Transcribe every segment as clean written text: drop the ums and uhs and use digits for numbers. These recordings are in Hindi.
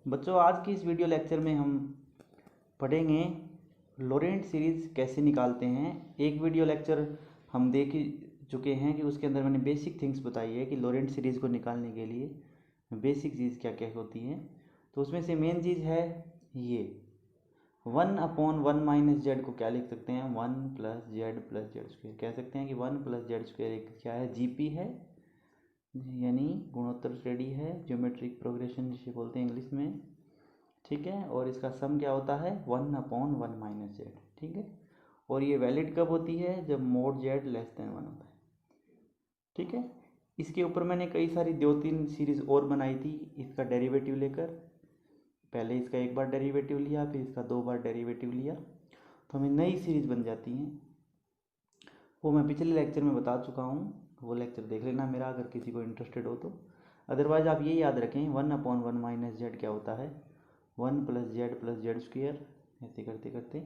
बच्चों, आज की इस वीडियो लेक्चर में हम पढ़ेंगे लोरेंट सीरीज़ कैसे निकालते हैं। एक वीडियो लेक्चर हम देख ही चुके हैं कि उसके अंदर मैंने बेसिक थिंग्स बताई है कि लोरेंट सीरीज़ को निकालने के लिए बेसिक चीज़ क्या क्या होती हैं। तो उसमें से मेन चीज़ है ये 1/1 - z को क्या लिख सकते हैं, 1 + z+z²। कह सकते हैं कि 1 + z² एक क्या है, जीपी है, यानी गुणोत्तर श्रेणी है, ज्योमेट्रिक प्रोग्रेशन जिसे बोलते हैं इंग्लिश में। ठीक है, और इसका सम क्या होता है, 1/1 - z। ठीक है, और ये वैलिड कब होती है, जब mod z <1 होता है। ठीक है, इसके ऊपर मैंने कई सारी 2-3 सीरीज़ और बनाई थी इसका डेरिवेटिव लेकर। पहले इसका एक बार डेरिवेटिव लिया, फिर इसका 2 बार डेरिवेटिव लिया, तो हमें नई सीरीज़ बन जाती हैं। वो मैं पिछले लेक्चर में बता चुका हूँ, वो लेक्चर देख लेना मेरा अगर किसी को इंटरेस्टेड हो तो। अदरवाइज़ आप ये याद रखें 1/1 - z क्या होता है, 1 + z+z², ऐसे करते करते,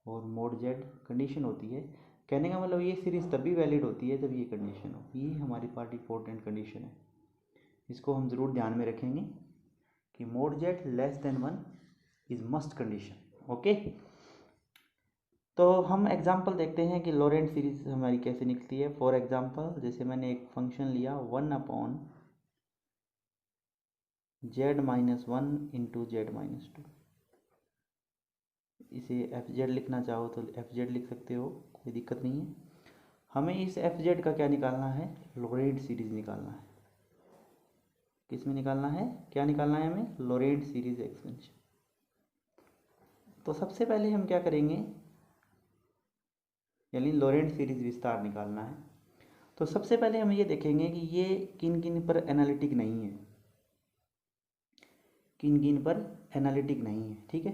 और mod z कंडीशन होती है। कहने का मतलब ये सीरीज़ तभी वैलिड होती है जब ये कंडीशन हो। ये हमारी पार्ट इंपॉर्टेंट कंडीशन है, इसको हम ज़रूर ध्यान में रखेंगे कि mod z <1 is must condition. Okay, तो हम एग्जांपल देखते हैं कि लोरेंट सीरीज हमारी कैसे निकलती है। फॉर एग्जांपल, जैसे मैंने एक फंक्शन लिया 1/z - 1 × z-2। इसे fz लिखना चाहो तो fz लिख सकते हो, कोई दिक्कत नहीं है। हमें इस fz का क्या निकालना है, लोरेंट सीरीज निकालना है। किस में निकालना है, क्या निकालना है हमें, लोरेंट सीरीज एक्सपेंशन। तो सबसे पहले हम क्या करेंगे, यानी लोरेंट सीरीज विस्तार निकालना है। तो सबसे पहले हम ये देखेंगे कि ये किन किन पर एनालिटिक नहीं है, किन किन पर एनालिटिक नहीं है। ठीक है,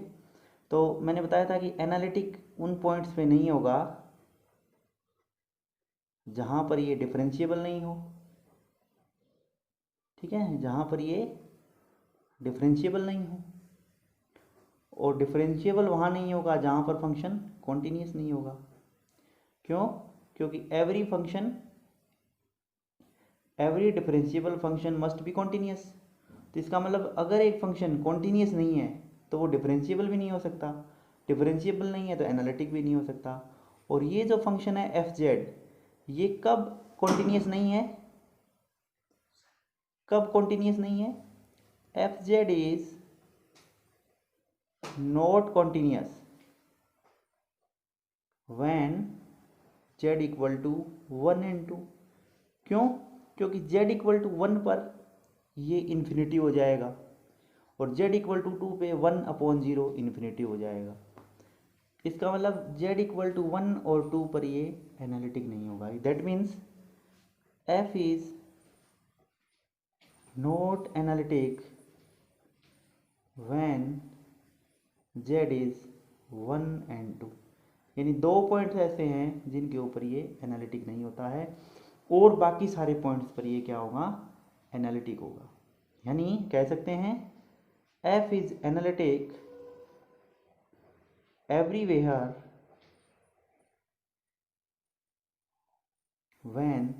तो मैंने बताया था कि एनालिटिक उन पॉइंट्स पे नहीं होगा जहाँ पर ये डिफरेंशिएबल नहीं हो। ठीक है, जहाँ पर ये डिफरेंशिएबल नहीं हो, और डिफरेंशिएबल वहाँ नहीं होगा जहाँ पर फंक्शन कॉन्टिन्यूस नहीं होगा। क्यों, क्योंकि every differentiable function must be continuous. तो इसका मतलब अगर एक फंक्शन कॉन्टिन्यूस नहीं है तो वो डिफरेंशिएबल भी नहीं हो सकता, डिफरेंशिएबल नहीं है तो एनालिटिक भी नहीं हो सकता। और ये जो फंक्शन है एफ जेड, ये कब कॉन्टिन्यूस नहीं है, कब कॉन्टिन्यूस नहीं है, F Z is not continuous when z = 1 and 2। क्यों, क्योंकि z = 1 पर ये इन्फिनिटी हो जाएगा, और z = 2 पे 1/0 इन्फिनिटी हो जाएगा। इसका मतलब z = 1 और 2 पर ये एनालिटिक नहीं होगा। That means f is not analytic when z is 1 and 2। यानी 2 पॉइंट्स ऐसे हैं जिनके ऊपर ये एनालिटिक नहीं होता है, और बाकी सारे पॉइंट्स पर ये क्या होगा, एनालिटिक होगा। यानी कह सकते हैं f is analytic everywhere when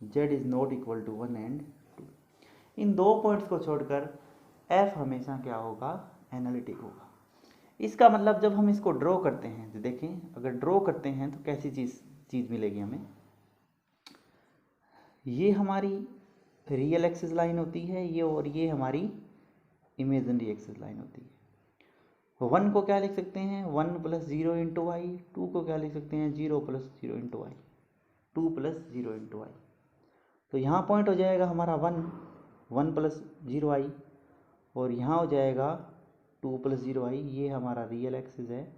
z is not equal to 1 and 2। इन 2 पॉइंट्स को छोड़कर f हमेशा क्या होगा, एनालिटिक होगा। इसका मतलब जब हम इसको ड्रॉ करते हैं, तो देखें अगर ड्रॉ करते हैं तो कैसी चीज़ मिलेगी हमें। ये हमारी रियल एक्सिस लाइन होती है ये, और ये हमारी इमेजिनरी एक्सिस लाइन होती है। 1 को क्या लिख सकते हैं, 1 + 0 × i। 2 को क्या लिख सकते हैं, 0 + 0 × i, 2 + 0 × i। तो यहाँ पॉइंट हो जाएगा हमारा 1 + 0i, और यहाँ हो जाएगा 2 + 0i। ये हमारा रियल एक्सिस है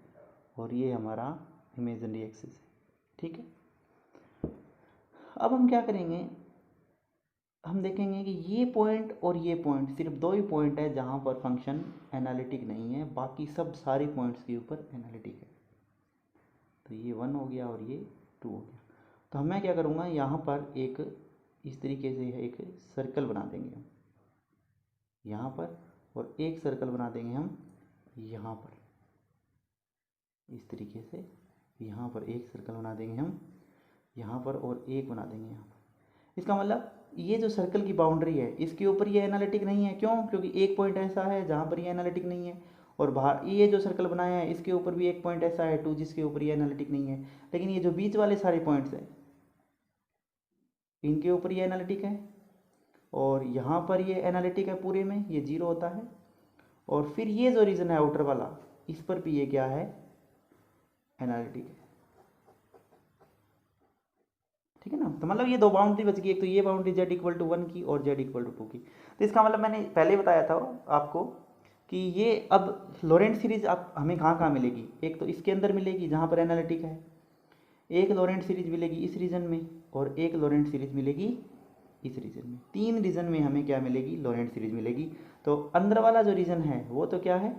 और ये हमारा इमेजिनरी एक्सिस है। ठीक है, अब हम क्या करेंगे, हम देखेंगे कि ये पॉइंट और ये पॉइंट, सिर्फ 2 ही पॉइंट है जहाँ पर फंक्शन एनालिटिक नहीं है, बाकी सब सारे पॉइंट्स के ऊपर एनालिटिक है। तो ये 1 हो गया और ये 2 हो गया। तो मैं क्या करूँगा, यहाँ पर एक इस तरीके से एक सर्कल बना देंगे हम यहाँ पर, और एक सर्कल बना देंगे हम यहाँ पर, इस तरीके से यहाँ पर एक सर्कल बना देंगे हम यहाँ पर, और एक बना देंगे यहाँ पर। इसका मतलब ये जो सर्कल की बाउंड्री है इसके ऊपर ये एनालिटिक नहीं है। क्यों? क्योंकि एक पॉइंट ऐसा है जहाँ पर ये एनालिटिक नहीं है, और बाहर ये जो सर्कल बनाया है इसके ऊपर भी एक पॉइंट ऐसा है 2 जिसके ऊपर ये एनालिटिक नहीं है। लेकिन ये जो बीच वाले सारे पॉइंट्स हैं इनके ऊपर ये एनालिटिक है, और यहाँ पर ये एनालिटिक है पूरे में, ये 0 होता है। और फिर ये जो रीजन है आउटर वाला, इस पर भी ये क्या है? एनालिटिक है। ठीक है ना? तो मतलब ये दो बाउंड्री बच गई, एक तो ये बाउंड्री z इक्वल टू 1 की और z इक्वल टू 2 की। तो इसका मतलब मैंने पहले बताया था आपको कि ये अब लॉरेंट सीरीज आप हमें कहाँ मिलेगी? एक तो इसके अंदर मिलेगी जहाँ पर एनालिटिक है, एक लॉरेंट सीरीज मिलेगी इस रीजन में, और एक लॉरेंट सीरीज मिलेगी इस रीजन में। 3 रीजन में हमें क्या मिलेगी? लॉरेंट सीरीज मिलेगी। तो अंदर वाला जो रीजन है वो तो क्या है?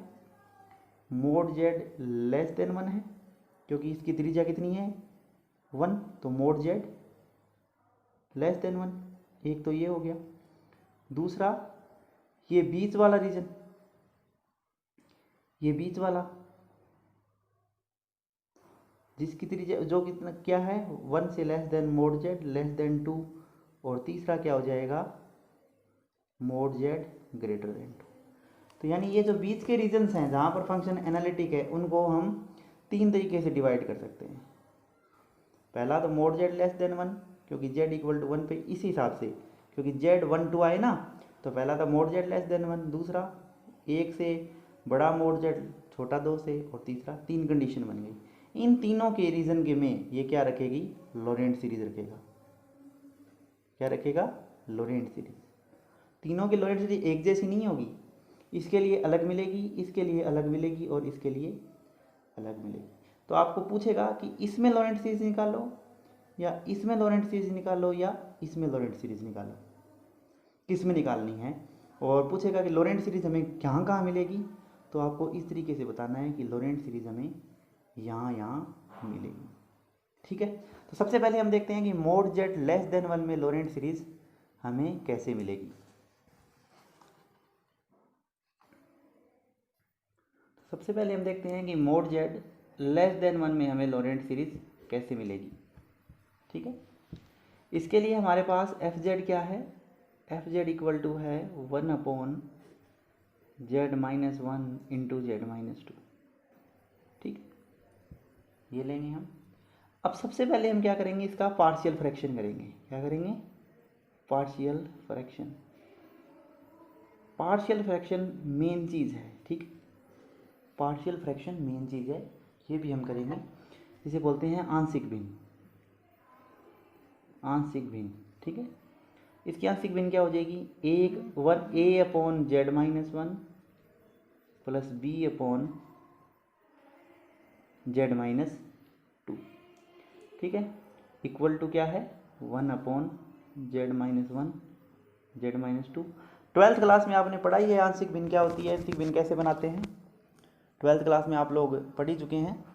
मोड z लेस देन 1 है, क्योंकि इसकी त्रिज्या कितनी है? 1। तो मोड z लेस देन 1, एक तो ये हो गया। दूसरा ये बीच वाला रीजन, ये बीच वाला जिसकी त्रिज्या जो कितना क्या है? 1 से less than mode z less than 2, और तीसरा क्या हो जाएगा? Mode z greater than 2। तो यानी ये जो बीच के रीजन्स हैं जहाँ पर फंक्शन एनालिटिक है उनको हम 3 तरीके से डिवाइड कर सकते हैं। पहला तो मोड z लेस देन 1, क्योंकि z इक्वल टू 1 पे इसी हिसाब से, क्योंकि z 1 2 आए ना, तो पहला था मोड z लेस देन 1, दूसरा 1 से बड़ा मोड z छोटा 2 से, और तीसरा 3 कंडीशन बन गई। इन तीनों के रीजन के में ये क्या रखेगी? लॉरेंट सीरीज रखेगा। क्या रखेगा? Laurent series. तीनों की लॉरेंट सीरीज एक जैसी नहीं होगी, इसके लिए अलग मिलेगी, इसके लिए अलग मिलेगी, और इसके लिए अलग मिलेगी। तो आपको पूछेगा कि इसमें लॉरेंट सीरीज निकालो, या इसमें लॉरेंट सीरीज निकालो, या इसमें लॉरेंट सीरीज निकालो, किस में निकालनी है। और पूछेगा कि लॉरेंट सीरीज हमें कहाँ मिलेगी, तो आपको इस तरीके से बताना है कि लॉरेंट सीरीज हमें यहाँ मिलेगी। ठीक है? तो सबसे पहले हम देखते हैं कि मोड z लेस देन 1 में लॉरेंट सीरीज हमें कैसे मिलेगी। सबसे पहले हम देखते हैं कि मोड z लेस देन 1 में हमें लॉरेंट सीरीज कैसे मिलेगी। ठीक है? इसके लिए हमारे पास एफ जेड क्या है? एफ जेड इक्वल टू है 1 upon z minus 1 into zed minus 2। ठीक, ये लेंगे हम। अब सबसे पहले हम क्या करेंगे? इसका पार्शियल फ्रैक्शन करेंगे। क्या करेंगे? Partial fraction. Partial fraction main चीज़ है। ठीक, पार्शियल फ्रैक्शन मेन चीज़ है, ये भी हम करेंगे। इसे बोलते हैं आंशिक भिन्न। आंशिक भिन्न, ठीक है। इसकी आंशिक भिन्न क्या हो जाएगी? a upon zed minus 1 plus b upon zed minus 2। ठीक है, इक्वल टू क्या है? 1 upon zed minus 1 zed minus 2। 12th class में आपने पढ़ाई है आंशिक भिन्न क्या होती है, आंशिक भिन्न कैसे बनाते हैं। 12th क्लास में आप लोग पढ़ ही चुके हैं।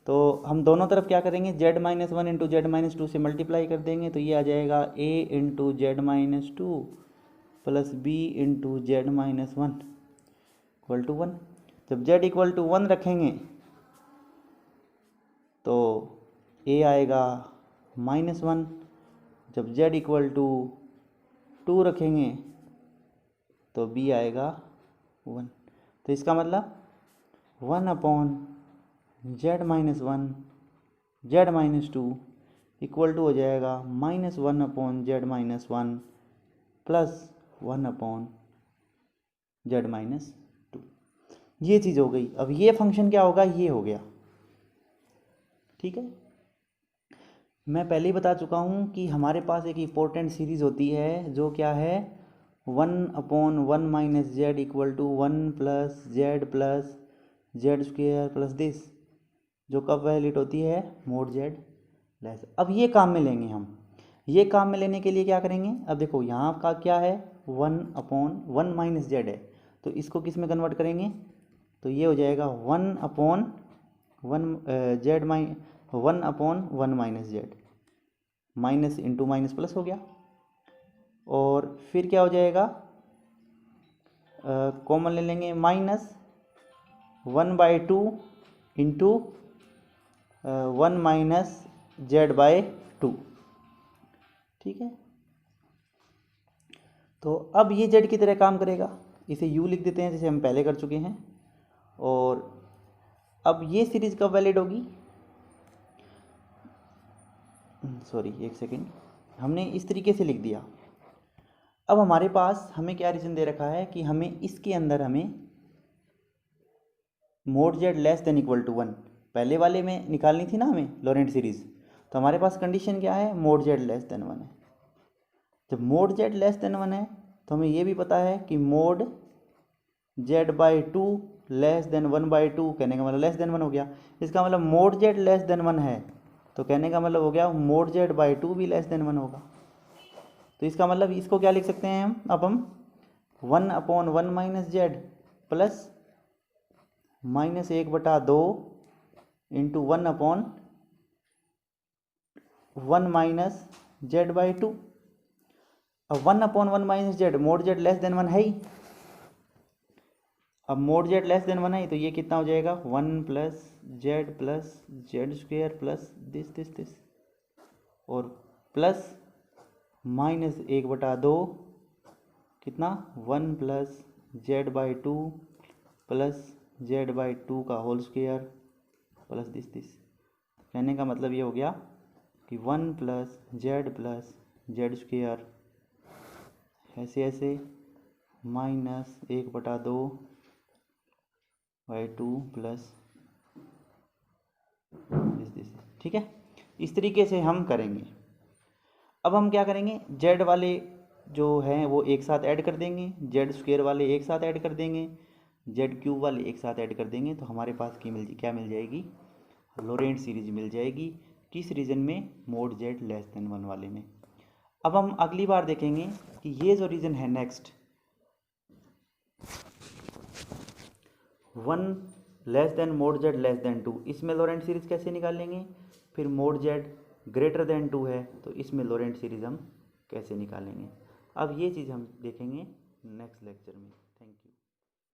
तो हम दोनों तरफ क्या करेंगे? Z minus 1 into zed minus 2 से मल्टीप्लाई कर देंगे, तो ये आ जाएगा a into zed minus 2 plus b into zed minus 1 equal to 1। जब z इक्वल टू 1 रखेंगे तो a आएगा -1, जब z इक्वल टू 2 रखेंगे तो b आएगा 1। तो इसका मतलब 1 upon zed minus 1 zed minus 2 equal to हो जाएगा -1 upon zed minus 1 plus 1 upon zed minus 2। ये चीज़ हो गई। अब ये फंक्शन क्या होगा? ये हो गया। ठीक है, मैं पहले ही बता चुका हूँ कि हमारे पास एक इम्पोर्टेंट सीरीज होती है जो क्या है? 1 upon 1 minus zed equal to 1 plus zed square plus this, जो कब वैलिड होती है? Mod zed less. अब ये काम में लेंगे हम। ये काम में लेने के लिए क्या करेंगे? अब देखो यहाँ का क्या है? 1 अपॉन 1 माइनस जेड है, तो इसको किस में कन्वर्ट करेंगे? तो ये हो जाएगा 1 upon 1 minus Z, minus into minus plus हो गया। और फिर क्या हो जाएगा? कॉमन ले लेंगे, -1/2 इंटू 1 माइनस जेड बाय 2। ठीक है, तो अब ये जेड की तरह काम करेगा, इसे यू लिख देते हैं जैसे हम पहले कर चुके हैं। और अब ये सीरीज़ कब वैलिड होगी, सॉरी एक सेकेंड, हमने इस तरीके से लिख दिया। अब हमारे पास हमें क्या रीज़न दे रखा है कि हमें इसके अंदर हमें mod zed less than equal to 1 पहले वाले में निकालनी थी ना हमें लॉरेंट सीरीज़। तो हमारे पास कंडीशन क्या है, मोड जेड लेस देन 1 है। जब मोड जेड लेस देन 1 है तो हमें ये भी पता है कि mode Z by two less than 1/2, कहने का मतलब लेस देन 1 हो गया। इसका मतलब मोड जेड लेस देन 1 है, तो कहने का मतलब हो गया मोड जेड बाई टू भी लेस देन 1 होगा। तो इसका मतलब इसको क्या लिख सकते हैं हम, अब हम 1/1 minus Z plus -1/2 into 1/1 minus Z by two. अब 1/1 minus Z, mode zed less then 1 है ही, अब मोड जेड लेस देन 1 है तो ये कितना हो जाएगा 1 plus zed square plus this और प्लस -1/2 कितना 1 plus Z by two plus Z by two का होल स्क्वेयर प्लस दिस। कहने का मतलब ये हो गया कि 1 प्लस जेड स्क्वेयर ऐसे -1/2 बाई टू प्लस दिस। ठीक है, इस तरीके से हम करेंगे। अब हम क्या करेंगे, जेड वाले जो हैं वो एक साथ ऐड कर देंगे, जेड स्क्वेयर वाले एक साथ ऐड कर देंगे, जेड क्यूब वाले एक साथ ऐड कर देंगे, तो हमारे पास क्या मिल जाएगी, लॉरेंट सीरीज मिल जाएगी। किस रीजन में, मोड जेड लेस देन 1 वाले में। अब हम अगली बार देखेंगे कि ये जो रीजन है next 1 less than mode zed less then 2, इसमें लॉरेंट सीरीज कैसे निकालेंगे। फिर मोड जेड ग्रेटर देन 2 है तो इसमें लॉरेंट सीरीज हम कैसे निकालेंगे। अब ये चीज़ हम देखेंगे नेक्स्ट लेक्चर में। Thank you.